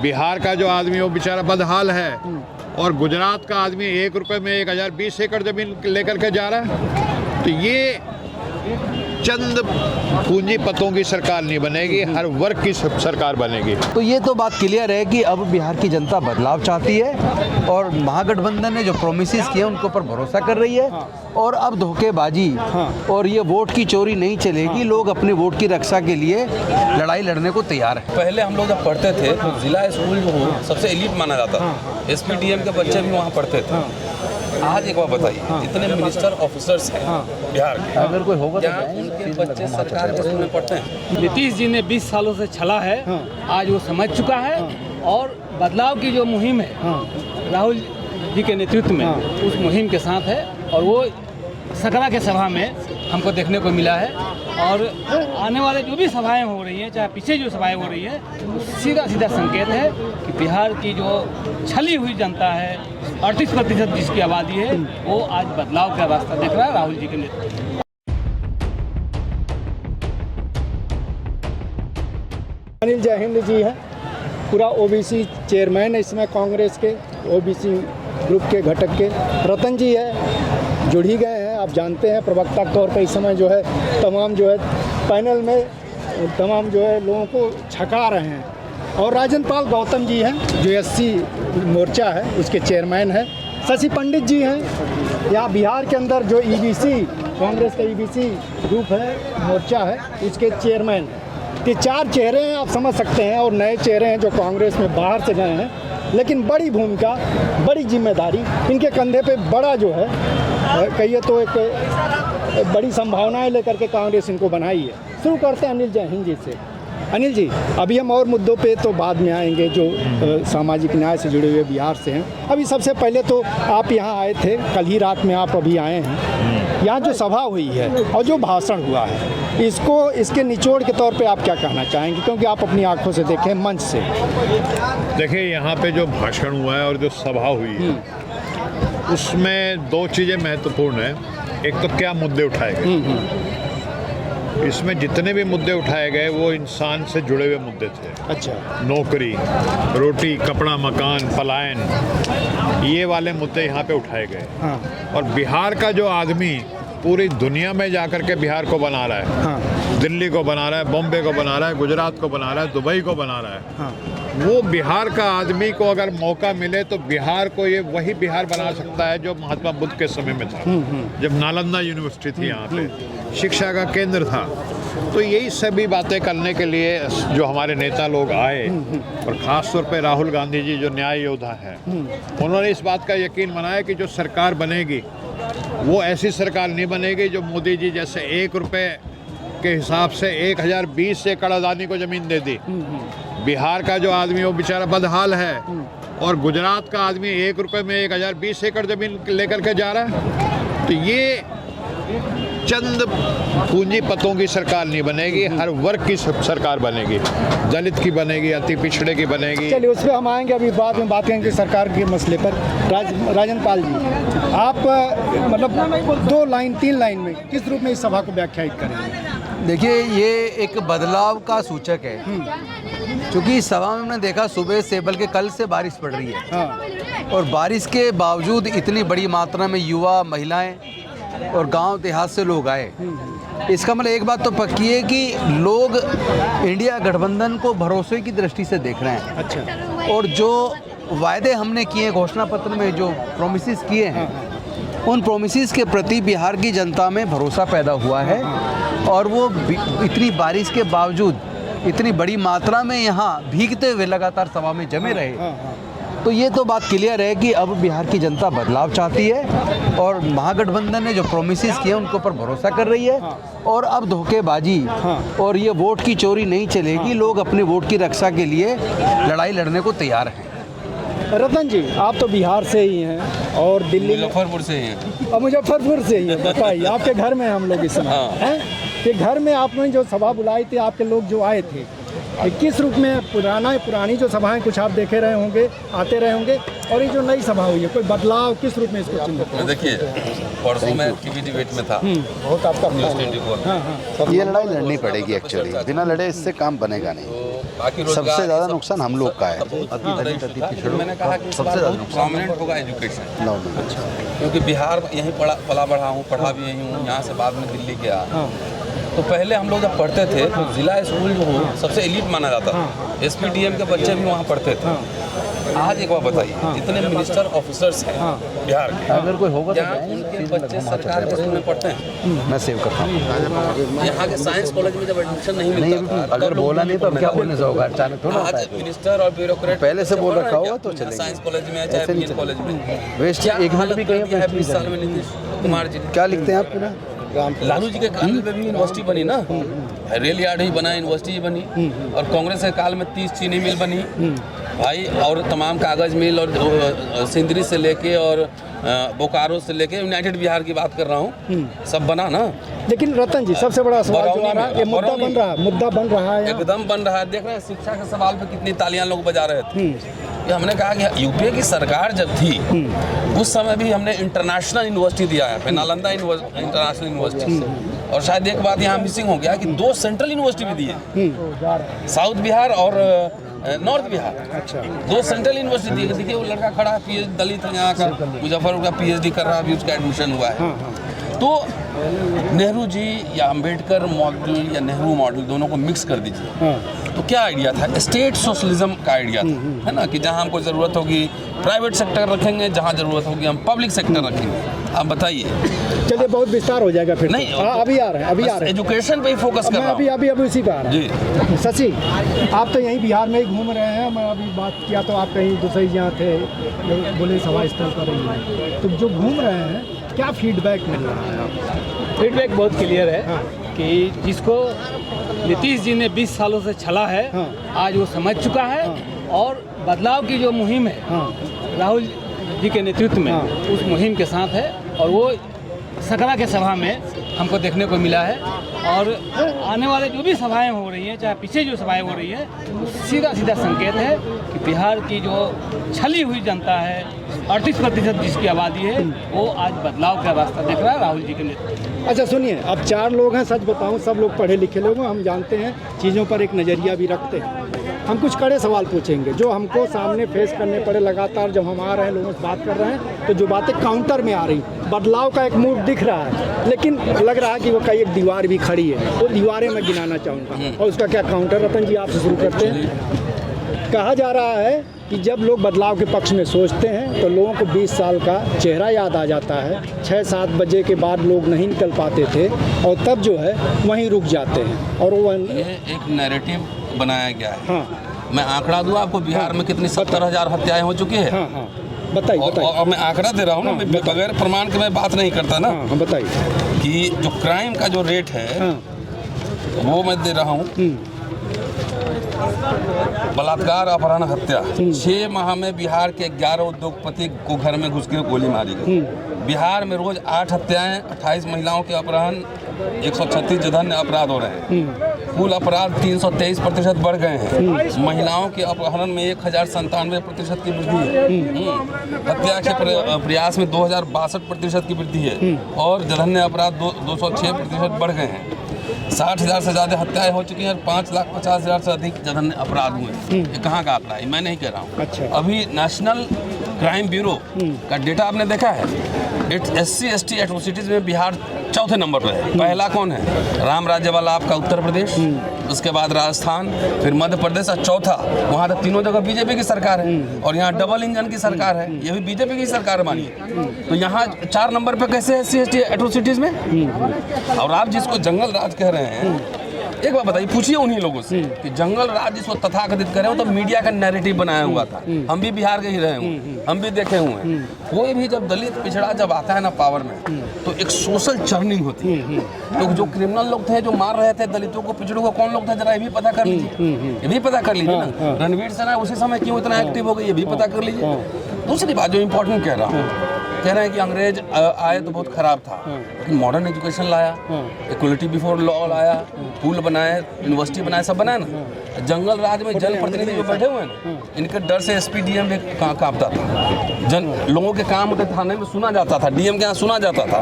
बिहार का जो आदमी वो बेचारा बदहाल है, और गुजरात का आदमी 1 रुपए में 1020 एकड़ जमीन लेकर के जा रहा है। तो ये चंद पूंजीपतों की सरकार नहीं बनेगी, हर वर्ग की सरकार बनेगी। तो ये तो बात क्लियर है कि अब बिहार की जनता बदलाव चाहती है और महागठबंधन ने जो प्रोमिसेस किए उनके ऊपर भरोसा कर रही है। और अब धोखेबाजी और ये वोट की चोरी नहीं चलेगी। लोग अपने वोट की रक्षा के लिए लड़ाई लड़ने को तैयार है। पहले हम लोग जब पढ़ते थे तो जिला स्कूल जो हो सबसे एलीट माना जाता था, SPDM के बच्चे भी वहाँ पढ़ते थे। आज एक बात बताइए, इतने मिनिस्टर ऑफिसर्स हैं बिहार के, अगर कोई होगा क्या उनके बच्चे सरकार के स्कूल में पढ़ते हैं? नीतीश जी ने 20 सालों से छला है, आज वो समझ चुका है। और बदलाव की जो मुहिम है राहुल जी के नेतृत्व में, उस मुहिम के साथ है। और वो सकरा के सभा में हमको देखने को मिला है। और आने वाले जो भी सभाएं हो रही हैं, चाहे पीछे जो सभाएं हो रही हैं, सीधा सीधा संकेत है कि बिहार की जो छली हुई जनता है, 38% जिसकी आबादी है, वो आज बदलाव का रास्ता देख रहा है राहुल जी के नेतृत्व में। अनिल जयहिंद जी हैं, पूरा OBC चेयरमैन है इसमें, कांग्रेस के OBC ग्रुप के घटक के। रतन जी है, जुड़ ही गए हैं, आप जानते हैं प्रवक्ता के तौर पर इस समय जो है तमाम जो है पैनल में तमाम जो है लोगों को छका रहे हैं। और राजन पाल गौतम जी हैं, जो SC मोर्चा है उसके चेयरमैन हैं। शशि पंडित जी हैं, यहाँ बिहार के अंदर जो EBC कांग्रेस का EBC ग्रुप है, मोर्चा है, उसके चेयरमैन हैं। ये 4 चेहरे हैं, आप समझ सकते हैं, और नए चेहरे हैं जो कांग्रेस में बाहर से गए हैं। लेकिन बड़ी भूमिका, बड़ी जिम्मेदारी इनके कंधे पे, बड़ा जो है कहिए तो एक बड़ी संभावनाएं लेकर के कांग्रेस इनको बनाई है। शुरू करते हैं अनिल जयहिंद जी से। अनिल जी, अभी हम और मुद्दों पे तो बाद में आएंगे जो सामाजिक न्याय से जुड़े हुए बिहार से हैं। अभी सबसे पहले तो आप यहाँ आए थे, कल ही रात में आप अभी आए हैं। यहाँ जो सभा हुई है और जो भाषण हुआ है, इसके निचोड़ के तौर पे आप क्या कहना चाहेंगे, क्योंकि आप अपनी आंखों से देखें, मंच से। देखिए, यहाँ पे जो भाषण हुआ है और जो सभा हुई है, उसमें 2 चीज़ें महत्वपूर्ण हैं। एक तो क्या मुद्दे उठाए गए, इसमें जितने भी मुद्दे उठाए गए वो इंसान से जुड़े हुए मुद्दे थे। अच्छा। नौकरी, रोटी, कपड़ा, मकान, पलायन, ये वाले मुद्दे यहाँ पे उठाए गए। और बिहार का जो आदमी पूरी दुनिया में जाकर के बिहार को बना रहा है, दिल्ली को बना रहा है, बॉम्बे को बना रहा है, गुजरात को बना रहा है, दुबई को बना रहा है, वो बिहार का आदमी को अगर मौका मिले तो बिहार को ये वही बिहार बना सकता है जो महात्मा बुद्ध के समय में था, जब नालंदा यूनिवर्सिटी थी, यहाँ पे शिक्षा का केंद्र था। तो यही सभी बातें करने के लिए जो हमारे नेता लोग आए, और ख़ास तौर पे राहुल गांधी जी जो न्याय योद्धा हैं, उन्होंने इस बात का यकीन बनाया कि जो सरकार बनेगी वो ऐसी सरकार नहीं बनेगी जो मोदी जी जैसे 1 रुपए के हिसाब से 1020 एकड़ अदानी को ज़मीन दे दी। बिहार का जो आदमी वो बेचारा बदहाल है, और गुजरात का आदमी 1 रुपए में 1020 एकड़ जमीन लेकर के जा रहा है। तो ये चंद पूंजीपतों की सरकार नहीं बनेगी, हर वर्ग की सरकार बनेगी। दलित की बनेगी, अति पिछड़े की बनेगी। चलिए, उस पर हम आएंगे, अभी बाद में बात करेंगे सरकार के मसले पर। राजन पाल जी, आप मतलब 2 लाइन 3 लाइन में किस रूप में इस सभा को व्याख्यायित करेंगे? देखिए, ये एक बदलाव का सूचक है, क्योंकि इस सभा में हमने देखा सुबह से, बल्कि कल से बारिश पड़ रही है। और बारिश के बावजूद इतनी बड़ी मात्रा में युवा, महिलाएं और गांव देहात से लोग आए। इसका मतलब एक बात तो पक्की है कि लोग इंडिया गठबंधन को भरोसे की दृष्टि से देख रहे हैं। अच्छा। और जो वायदे हमने किए, घोषणा पत्र में जो प्रोमिसेस किए हैं, उन प्रोमिसेस के प्रति बिहार की जनता में भरोसा पैदा हुआ है। और वो इतनी बारिश के बावजूद इतनी बड़ी मात्रा में यहाँ भीगते हुए लगातार सभा में जमे रहे। तो ये तो बात क्लियर है कि अब बिहार की जनता बदलाव चाहती है और महागठबंधन ने जो प्रोमिसेस किए उनके ऊपर भरोसा कर रही है। और अब धोखेबाजी और ये वोट की चोरी नहीं चलेगी। लोग अपने वोट की रक्षा के लिए लड़ाई लड़ने को तैयार हैं। रतन जी, आप तो बिहार से ही हैं और दिल्ली, मुजफ्फरपुर से ही हैं। और मुजफ्फरपुर से ही हैं। बताइए, आपके घर में हम लोग इस समय हैं कि घर में आपने जो सभा बुलाई थी, आपके लोग जो आए थे, किस रूप में? पुरानी जो सभाएं कुछ आप देखे रहे होंगे, आते रहे होंगे, और ये जो नई सभा हुई है, कोई बदलाव किस रूप में इसको चिन्हित? देखिए, परसों में टीवी डिबेट में था, बहुत आपका न्यूज़ 24। ये लड़ाई लड़नी पड़ेगी एक्चुअली, बिना लड़े इससे काम बनेगा नहीं। बाकी सबसे ज़्यादा नुकसान हम लोग का है। मैंने कहा कि सबसे ज़्यादा प्रोमिनेंट होगा एजुकेशन, क्योंकि बिहार यहीं पला बढ़ा हूँ, पढ़ा भी यहीं हूँ, यहाँ से बाद में दिल्ली गया। तो पहले हम लोग जब पढ़ते थे तो जिला स्कूल जो हो सबसे एलीट माना जाता था, SPDM के बच्चे भी वहाँ पढ़ते थे। आज एक बार बताइए, जितने मिनिस्टर ऑफिसर्स हैं बिहार के, अगर कोई होगा क्या उनके बच्चे सरकार के स्कूल में पढ़ते हैं? मैं सेव करता हूँ। यहाँ के साइंस कॉलेज में जब एडमिशन नहीं मिलता था, अगर बोला नहीं तो अब क्या बोलने से होगा, अचानक थोड़ा आज मिनिस्टर और ब्यूरोक्रेट पहले से बोल रखा होगा तो चलेगा। साइंस कॉलेज में चाहे BN कॉलेज में वेस्ट एक मिनट भी कहीं है 20 साल में नीतीश कुमार जी क्या लिखते हैं आप पूरा? लालू जी के काल में भी यूनिवर्सिटी बनी ना, रेल यार्ड ही बना, यूनिवर्सिटी बनी, और कांग्रेस के काल में 30 चीनी मिल बनी भाई, और तमाम कागज मिल, और सिंदरी से लेके और बोकारो से लेके यूनाइटेड बिहार की बात कर रहा हूँ, सब बना ना। लेकिन रतन जी सबसे बड़ा सवाल जो आ रहा है, ये मुद्दा बन रहा है, एकदम बन रहा है। देख रहे हैं शिक्षा के सवाल पे कितनी तालियां लोग बजा रहे थे। ये हमने कहा कि यूपीए की सरकार जब थी उस समय भी हमने इंटरनेशनल यूनिवर्सिटी दिया है, नालंदा इंटरनेशनल यूनिवर्सिटी से। और शायद एक बात यहाँ मिसिंग हो गया कि 2 सेंट्रल यूनिवर्सिटी भी दी है, साउथ बिहार और नॉर्थ बिहार। अच्छा, 2 सेंट्रल यूनिवर्सिटी दी है। देखिए वो लड़का खड़ा है, PhD दलित है यहाँ का, मुजफ्फरपुर का PhD कर रहा है, अभी उसका एडमिशन हुआ है। तो नेहरू जी या अंबेडकर मॉडल या नेहरू मॉडल दोनों को मिक्स कर दीजिए, तो क्या आइडिया था? स्टेट सोशलिज्म का आइडिया था, है ना, कि जहाँ हमको ज़रूरत होगी प्राइवेट सेक्टर रखेंगे, जहाँ ज़रूरत होगी हम पब्लिक सेक्टर रखेंगे। आप बताइए। चलिए बहुत विस्तार हो जाएगा फिर। नहीं, अभी आ रहे हैं एजुकेशन पे ही फोकस कर रहा हूँ। अभी उसी का आ रहा जी। है। शशि, आप तो यहीं बिहार में ही घूम रहे हैं, मैं अभी बात किया तो आप कहीं दूसरी जहाँ थे, बोले सभा स्थल पर रही है, तो जो घूम रहे हैं क्या फीडबैक मिल रहा है? फीडबैक बहुत क्लियर है कि जिसको नीतीश जी ने 20 सालों से छला है, आज वो समझ चुका है, और बदलाव की जो मुहिम है राहुल जी के नेतृत्व में, उस मुहिम के साथ है, और वो सकरा के सभा में हमको देखने को मिला है। और आने वाले जो भी सभाएं हो रही हैं, चाहे पीछे जो सभाएं हो रही हैं, तो सीधा संकेत है कि बिहार की जो छली हुई जनता है, 38% जिसकी आबादी है, वो आज बदलाव का रास्ता देख रहा है राहुल जी के नेतृत्व। अच्छा सुनिए, अब 4 लोग हैं, सच बताऊं सब लोग पढ़े लिखे लोग हैं, हम जानते हैं चीज़ों पर एक नज़रिया भी रखते हैं। हम कुछ कड़े सवाल पूछेंगे जो हमको सामने फेस करने पड़े लगातार, जब हम आ रहे हैं लोगों से बात कर रहे हैं, तो जो बातें काउंटर में आ रही, बदलाव का एक मूड दिख रहा है, लेकिन लग रहा है कि वो कई एक दीवार भी खड़ी है, वो दीवारें मैं गिनाना चाहूँगा, और उसका क्या काउंटर? रतन जी आपसे शुरू करते हैं। कहा जा रहा है कि जब लोग बदलाव के पक्ष में सोचते हैं तो लोगों को 20 साल का चेहरा याद आ जाता है, 6-7 बजे के बाद लोग नहीं निकल पाते थे, और तब जो है वहीं रुक जाते हैं, और वो ये एक नैरेटिव बनाया गया है। मैं आंकड़ा दूं आपको, बिहार में कितनी 70,000 हत्याएं हो चुकी है। बताइए। और मैं आंकड़ा दे रहा हूँ ना, बगैर प्रमाण के मैं बात नहीं करता ना। बताइए कि जो क्राइम का जो रेट है वो मैं दे रहा हूँ। बलात्कार, अपहरण, हत्या, 6 माह में बिहार के 11 उद्योगपति को घर में घुस के गोली मारी गई। बिहार में रोज 8 हत्याएं, 28 महिलाओं के अपहरण, 136 जघन्य अपराध हो रहे हैं। कुल अपराध 323% बढ़ गए हैं। महिलाओं के अपहरण में 1097% की वृद्धि है। हत्या के प्रयास में 2062% की वृद्धि है, और जघन्य अपराध 206% बढ़ गए हैं। 60,000 से ज़्यादा हत्याएं हो चुकी हैं, 5,50,000 से अधिक जघन्य अपराध हुए। ये कहाँ का आंकड़ा है? मैं नहीं कह रहा हूँ। अच्छा। अभी नेशनल क्राइम ब्यूरो का डेटा आपने देखा है, SC/ST एट्रोसिटीज में बिहार 4थे नंबर पर है। पहला कौन है? राम राज्य वाला आपका उत्तर प्रदेश, उसके बाद राजस्थान, फिर मध्य प्रदेश, और चौथा वहाँ तो तीनों जगह बीजेपी की सरकार है, और यहाँ डबल इंजन की सरकार है, ये भी बीजेपी की सरकार मानिए। तो यहाँ 4 नंबर पर कैसे है SC/ST एट्रोसिटीज में? और आप जिसको जंगल राज कह रहे हैं, एक बात बताइए, पूछिए उन्हीं लोगों से कि जंगल राज जिसको तथाकथित करे हो, तो मीडिया का नैरेटिव बनाया हुआ था। हम भी बिहार के ही रहे हुए, हम भी देखे हुए हैं। कोई भी जब दलित पिछड़ा जब आता है ना पावर में, तो एक सोशल चर्निंग होती है। तो जो क्रिमिनल लोग थे जो मार रहे थे दलितों को, पिछड़ों को, कौन लोग थे जरा ये भी पता कर लीजिए। ये भी पता कर लीजिए ना, रणवीर सेना उसी समय क्यों इतना एक्टिव हो गई, ये भी पता कर लीजिए। दूसरी बात जो इम्पोर्टेंट कह रहा हूँ, कह रहे हैं कि अंग्रेज आए तो बहुत खराब था, लेकिन मॉडर्न एजुकेशन लाया, इक्वलिटी बिफोर लॉ लाया, पुल बनाए, यूनिवर्सिटी बनाए, सब बनाया ना। जंगल राज में जन प्रतिनिधि जो बैठे हुए हैं ना, इनके डर से एसपी-डीएम भी कांपता था। लोगों के काम होते थाने में सुना जाता था, डीएम के यहाँ सुना जाता था।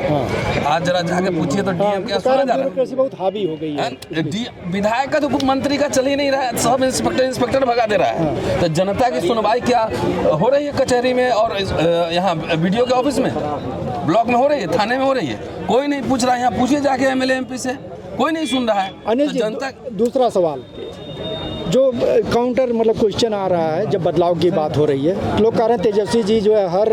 आज जरा जाके पूछिए तो डीएम के यहाँ सुना जा रहा है। बहुत हावी हो गई है। विधायक का तो मंत्री का चल ही नहीं रहा है, सब इंस्पेक्टर भगा दे रहा है। तो जनता की सुनवाई क्या हो रही है कचहरी में और यहाँ वीडियो के ऑफिस में, ब्लॉक में हो रही है, थाने में हो रही है, कोई नहीं पूछ रहा है। यहाँ पूछिए जाके एमएलए एमपी से, कोई नहीं सुन रहा है। अनिल तो जी, जनता दूसरा सवाल जो काउंटर मतलब क्वेश्चन आ रहा है, जब बदलाव की बात हो रही है, लोग कह रहे हैं तेजस्वी जी जो है हर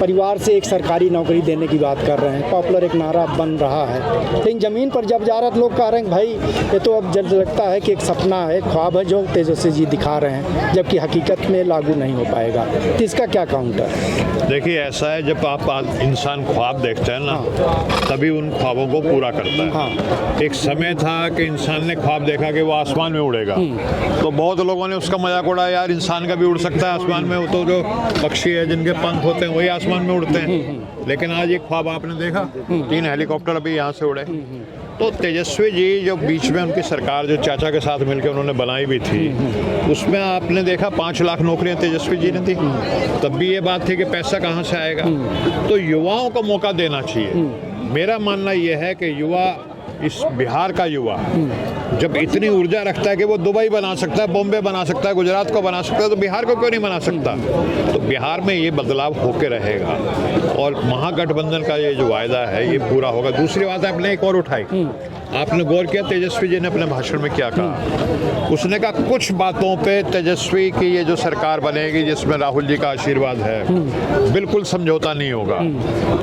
परिवार से एक सरकारी नौकरी देने की बात कर रहे हैं, पॉपुलर एक नारा बन रहा है, लेकिन ज़मीन पर जब जा रहा है तो लोग कह रहे हैं भाई ये तो अब जल्द लगता है कि एक सपना है, ख्वाब है जो तेजस्वी जी दिखा रहे हैं, जबकि हकीकत में लागू नहीं हो पाएगा। तो इसका क्या काउंटर? देखिए ऐसा है, जब आप इंसान ख्वाब देखते हैं ना, तभी उन ख्वाबों को पूरा करता है। हाँ। एक समय था कि इंसान ने ख्वाब देखा कि वो आसमान में उड़ेगा, तो बहुत लोगों ने उसका मजाक उड़ाया, यार इंसान का भी उड़ सकता है आसमान में, वो तो जो पक्षी है जिनके पंख होते हैं वही आसमान में उड़ते हैं। लेकिन आज एक ख्वाब आपने देखा, 3 हेलीकॉप्टर अभी यहाँ से उड़े। तो तेजस्वी जी जो बीच में उनकी सरकार जो चाचा के साथ मिलकर उन्होंने बनाई भी थी, उसमें आपने देखा 5 लाख नौकरियां तेजस्वी जी ने थी। तब भी ये बात थी कि पैसा कहाँ से आएगा, तो युवाओं को मौका देना चाहिए। मेरा मानना यह है कि युवा, इस बिहार का युवा जब इतनी ऊर्जा रखता है कि वो दुबई बना सकता है, बॉम्बे बना सकता है, गुजरात को बना सकता है, तो बिहार को क्यों नहीं बना सकता? तो बिहार में ये बदलाव होके रहेगा और महागठबंधन का ये जो वायदा है ये पूरा होगा। दूसरी बात आपने एक और उठाई, आपने गौर किया तेजस्वी जी ने अपने भाषण में क्या कहा? उसने कहा कुछ बातों पे तेजस्वी की ये जो सरकार बनेगी जिसमें राहुल जी का आशीर्वाद है, बिल्कुल समझौता नहीं होगा।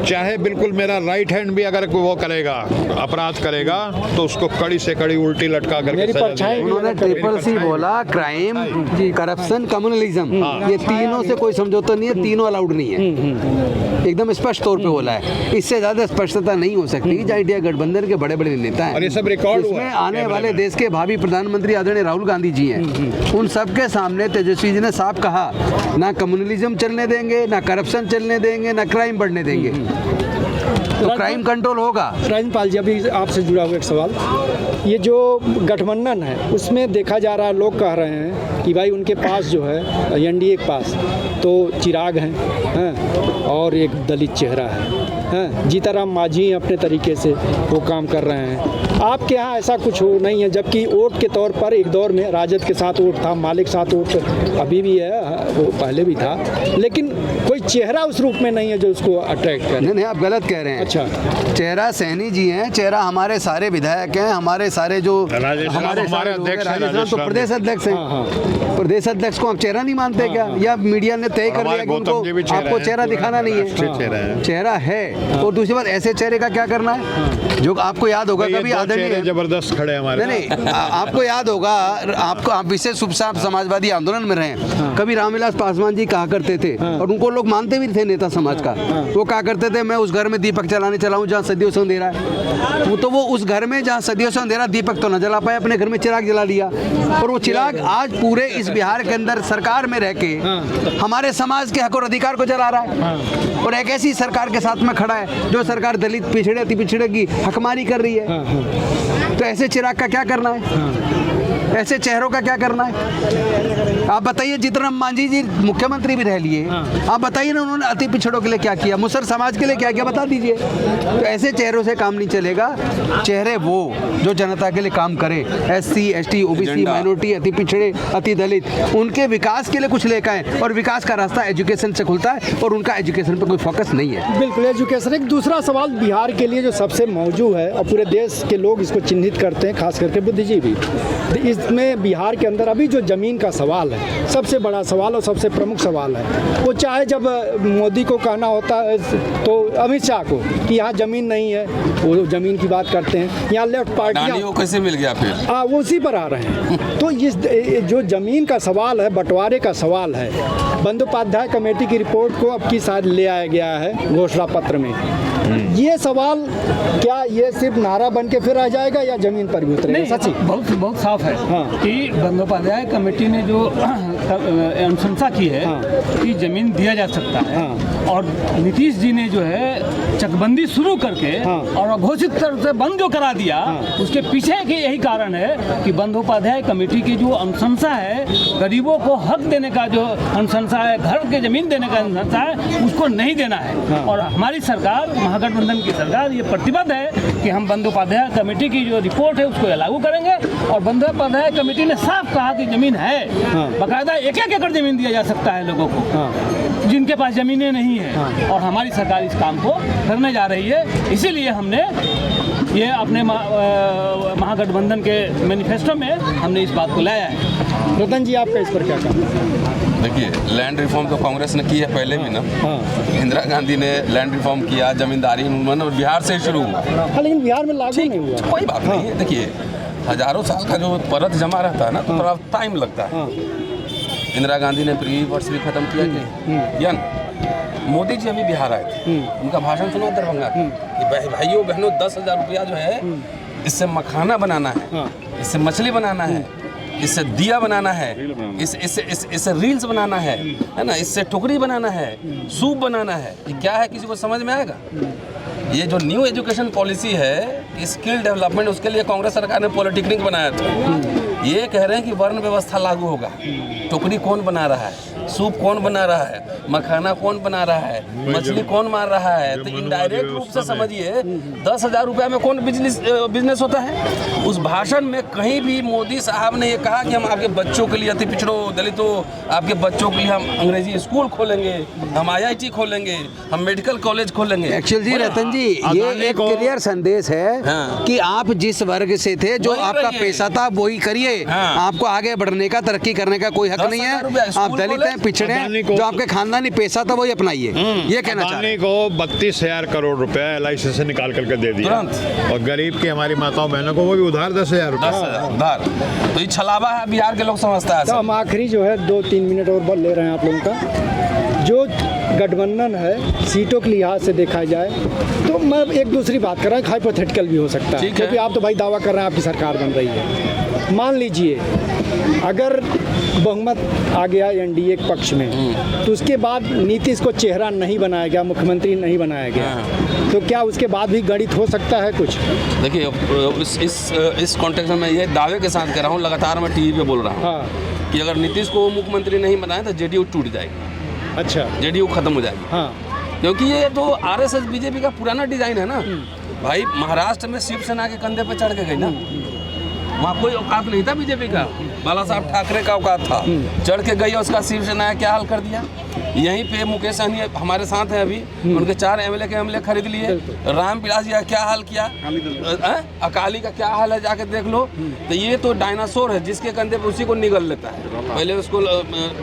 चाहे बिल्कुल मेरा राइट हैंड भी अगर वो करेगा, अपराध करेगा, तो उसको कड़ी से कड़ी उल्टी लटका करके सजा दी जाएगी। उन्होंने ट्रिपल सी बोला, क्राइम, करप्शन, कम्युनलिज्म, ये तीनों से कोई समझौता नहीं है, तीनों अलाउड नहीं है, एकदम स्पष्ट तौर पे बोला है। इससे ज्यादा स्पष्टता नहीं हो सकती। जहाँ इंडिया गठबंधन के बड़े बड़े नेता हैं और ये सब रिकॉर्ड हुआ इसमें आने वाले देश के भावी प्रधानमंत्री आदरणीय राहुल गांधी जी हैं, उन सबके सामने तेजस्वी जी ने साफ कहा, ना कम्युनलिज्म चलने देंगे, ना करप्शन चलने देंगे, ना क्राइम बढ़ने देंगे, तो क्राइम कंट्रोल होगा। राजपाल जी, अभी आपसे जुड़ा हुआ एक सवाल, ये जो गठबंधन है उसमें देखा जा रहा है, लोग कह रहे हैं कि भाई उनके पास जो है एनडीए के पास तो चिराग हैं और एक दलित चेहरा है, जीताराम मांझी अपने तरीके से वो काम कर रहे हैं। आपके यहाँ ऐसा कुछ हो नहीं है, जबकि वोट के तौर पर एक दौर में राजद के साथ वोट था, मालिक साथ वोट अभी भी है, वो पहले भी था, लेकिन कोई चेहरा उस रूप में नहीं है जो उसको अट्रैक्ट करे। नहीं, आप गलत कह रहे हैं। अच्छा, चेहरा सहनी जी हैं, चेहरा हमारे सारे विधायक हैं, हमारे सारे जो हमारे अध्यक्ष हैं, राजेश तो प्रदेश अध्यक्ष हैं। प्रदेश अध्यक्ष को आप चेहरा नहीं मानते क्या? या मीडिया ने तय कर लिया कि उनको आपको चेहरा दिखाना नहीं है? चेहरा है। और दूसरी बात, ऐसे चेहरे का क्या करना है? जो आपको याद होगा कभी आदरणीय जबरदस्त खड़े हमारे, नहीं, आपको याद होगा, आप विशेष रूप से आप समाजवादी आंदोलन में रहे, कभी रामविलास पासवान जी कहा करते थे, और उनको लोग मानते भी थे नेता समाज का, वो कहा करते थे मैं उस घर में दीपक जलाने चला हूँ जहाँ सदियों से अंधेरा है। तो वो उस घर में जहाँ सदियों से अंधेरा, दीपक तो न जला पाए, अपने घर में चिराग जला लिया, और वो चिराग आज पूरे इस बिहार के अंदर सरकार में रह के हमारे समाज के हक और अधिकार को जला रहा है, और एक ऐसी सरकार के साथ में खड़ा है जो सरकार दलित, पिछड़े, अति पिछड़े की हकमारी कर रही है। तो ऐसे चिराग का क्या करना है? ऐसे चेहरों का क्या करना है? आप बताइए, जीतराम मांझी जी मुख्यमंत्री भी रह लिए, आप बताइए ना उन्होंने अति पिछड़ों के लिए क्या किया, मुसर समाज के लिए क्या किया, बता दीजिए। तो ऐसे चेहरों से काम नहीं चलेगा। चेहरे वो जो जनता के लिए काम करे, एससी, एसटी, ओबीसी, माइनॉरिटी, अति पिछड़े, अति दलित, उनके विकास के लिए कुछ लेकर आए, और विकास का रास्ता एजुकेशन से खुलता है, और उनका एजुकेशन पर कोई फोकस नहीं है। बिल्कुल, एजुकेशन। एक दूसरा सवाल बिहार के लिए जो सबसे मौजूद है, और पूरे देश के लोग इसको चिन्हित करते हैं, खास करके बुद्धिजीवी, इसमें बिहार के अंदर अभी जो ज़मीन का सवाल है, सबसे बड़ा सवाल और सबसे प्रमुख सवाल है। वो चाहे जब मोदी को कहना होता है तो अमित शाह को कि यहाँ ज़मीन नहीं है, वो ज़मीन की बात करते हैं, यहाँ लेफ्ट पार्टियाँ कैसे मिल गया फिर, वो उसी पर आ रहे हैं। तो इस जो ज़मीन का सवाल है, बंटवारे का सवाल है, बंदोपाध्याय कमेटी की रिपोर्ट को अब की शायद ले आया गया है घोषणा पत्र में। ये सवाल क्या ये सिर्फ नारा बन के फिर रह जाएगा या जमीन पर भी उतरेगा? सच्ची बहुत साफ है कि बंदोपाध्याय कमेटी ने जो अनुशंसा की है कि ज़मीन दिया जा सकता है, और नीतीश जी ने जो है चकबंदी शुरू करके और अघोषित तौर से बंद जो करा दिया, उसके पीछे के यही कारण है कि बंदोपाध्याय कमेटी की जो अनुशंसा है, गरीबों को हक देने का जो अनुशंसा है, घर के ज़मीन देने का अनुशंसा है, उसको नहीं देना है। और हमारी सरकार, महागठबंधन की सरकार, ये प्रतिबद्ध है कि हम बंदोपाध्याय कमेटी की जो रिपोर्ट है उसको लागू करेंगे। और बंदोपाध्याय कमेटी ने साफ कहा कि ज़मीन है, बाकायदा 1-1 एकड़ ज़मीन दिया जा सकता है लोगों को जिनके पास ज़मीनें नहीं है, और हमारी सरकार इस काम को करने जा रही है। इसीलिए हमने ये अपने महागठबंधन के मैनिफेस्टो में हमने इस बात को लाया है। रतन जी, आपका इस पर क्या कहना है? देखिए, लैंड रिफॉर्म तो कांग्रेस ने की है पहले भी ना। इंदिरा गांधी ने लैंड रिफॉर्म किया, जमींदारी मतलब बिहार से शुरू हुआ। लेकिन बिहार में लागू नहीं हुआ। कोई बात नहीं है। देखिए, हजारों साल का जो परत जमा रहता है ना, तो थोड़ा टाइम लगता है। इंदिरा गांधी ने प्री वर्ष भी खत्म किया ना। मोदी जी अभी बिहार आए थे, उनका भाषण सुना दरभंगा कि भाइयों बहनों 10,000 रुपया जो है, इससे मखाना बनाना है, इससे मछली बनाना है, इससे दिया बनाना है, इससे रील्स बनाना है ना, इससे टोकरी बनाना है, सूप बनाना है। ये क्या है, किसी को समझ में आएगा? ये जो न्यू एजुकेशन पॉलिसी है, स्किल डेवलपमेंट, उसके लिए कांग्रेस सरकार ने पॉलिटेक्निक बनाया था। ये कह रहे हैं कि वर्ण व्यवस्था लागू होगा। टोकरी कौन बना रहा है, सूप कौन बना रहा है, मखाना कौन बना रहा है, मछली कौन मार रहा है। तो इनडायरेक्ट रूप से समझिए 10,000 रुपया में कौन बिजनेस होता है। उस भाषण में कहीं भी मोदी साहब ने ये कहा कि हम आपके बच्चों के लिए, अति पिछड़ों, दलितों, आपके बच्चों के लिए हम अंग्रेजी स्कूल खोलेंगे, हम IIT खोलेंगे, हम मेडिकल कॉलेज खोलेंगे। एक्चुअली जी रतन जी, ये एक क्लियर संदेश है कि आप जिस वर्ग से थे, जो आपका पेशा था वही करिए। आपको आगे बढ़ने का, तरक्की करने का कोई हक नहीं है। आप दलित हैं, पिछड़े हैं, जो आपके खानदानी पेशा था वही अपनाइए। ये कहना चाह रहे हैं। को 32,000 करोड़ रुपए LIC से निकाल करके दे दिया, और गरीब की हमारी माताओं बहनों को वो भी उधार 10,000 रुपए उधार। तो ये छलावा है, बिहार के लोग समझता है। तो हम आखिरी जो है 2-3 मिनट और बोल ले रहे हैं आप लोगों का। जो गठबंधन है, सीटों के लिहाज से देखा जाए तो मैं एक दूसरी बात कर रहा हूँ, हाइपोथेटिकल भी हो सकता है, क्योंकि आप तो भाई दावा कर रहे हैं आपकी सरकार बन रही है। मान लीजिए अगर बहुमत आ गया NDA के पक्ष में, तो उसके बाद नीतीश को चेहरा नहीं बनाया गया, मुख्यमंत्री नहीं बनाया गया, तो क्या उसके बाद भी गणित हो सकता है कुछ? देखिए, इस कॉन्टेक्स्ट में ये दावे के साथ कह रहा हूँ, लगातार मैं TV पे बोल रहा हूँ कि अगर नीतीश को मुख्यमंत्री नहीं बनाए तो JDU टूट जाएगी। अच्छा, JDU खत्म हो जाएगी। क्योंकि ये तो RSS BJP का पुराना डिजाइन है ना भाई। महाराष्ट्र में शिवसेना के कंधे पे चढ़ के गई ना, वहाँ कोई औकात नहीं था बीजेपी का, बाला साहब ठाकरे का औकात था। चढ़ के गई, उसका शिवसेना क्या हाल कर दिया। यहीं पे मुकेश सहनी हमारे साथ हैं अभी, उनके 4 MLA के MLA खरीद लिए। रामविलास जी का क्या हाल किया, अकाली का क्या हाल है, जाके देख लो। तो ये तो डायनासोर है, जिसके कंधे पे उसी को निगल लेता है। पहले उसको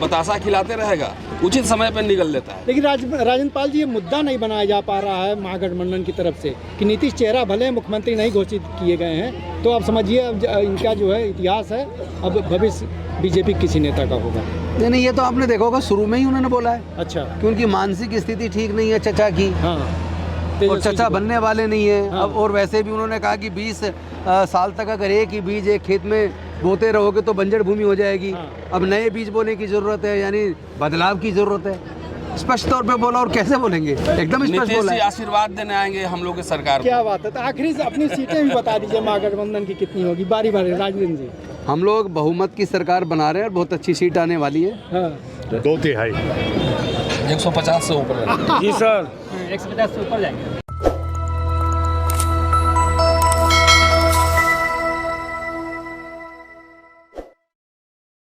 बतासा खिलाते रहेगा, उचित समय पे निगल लेता है। लेकिन राजेंद्र पाल जी, ये मुद्दा नहीं बनाया जा पा रहा है महागठबंधन की तरफ से कि नीतीश चेहरा भले मुख्यमंत्री नहीं घोषित किए गए हैं, तो आप समझिए अब इनका जो है इतिहास है, अब भविष्य बीजेपी किसी नेता का होगा। नहीं, ये तो आपने देखा होगा, शुरू में ही उन्होंने बोला है। अच्छा, कि उनकी मानसिक स्थिति ठीक नहीं है चचा की। और चचा बनने वाले नहीं है। अब और वैसे भी उन्होंने कहा कि 20 साल तक अगर एक ही बीज एक खेत में बोते रहोगे तो बंजर भूमि हो जाएगी। अब नए बीज बोने की जरूरत है, यानी बदलाव की जरूरत है। स्पष्ट तौर पे बोला। और कैसे बोलेंगे, एकदम स्पष्ट बोला है। आशीर्वाद देने आएंगे हम लोग की सरकार। क्या बात है। तो आखिरी से अपनी सीटें भी बता दीजिए महागठबंधन की कितनी होगी, बारी बारी। राजवीर जी, हम लोग बहुमत की सरकार बना रहे हैं और बहुत अच्छी सीट आने वाली है। 2/3 150 से ऊपर। जी सर, 150 से ऊपर जाएंगे।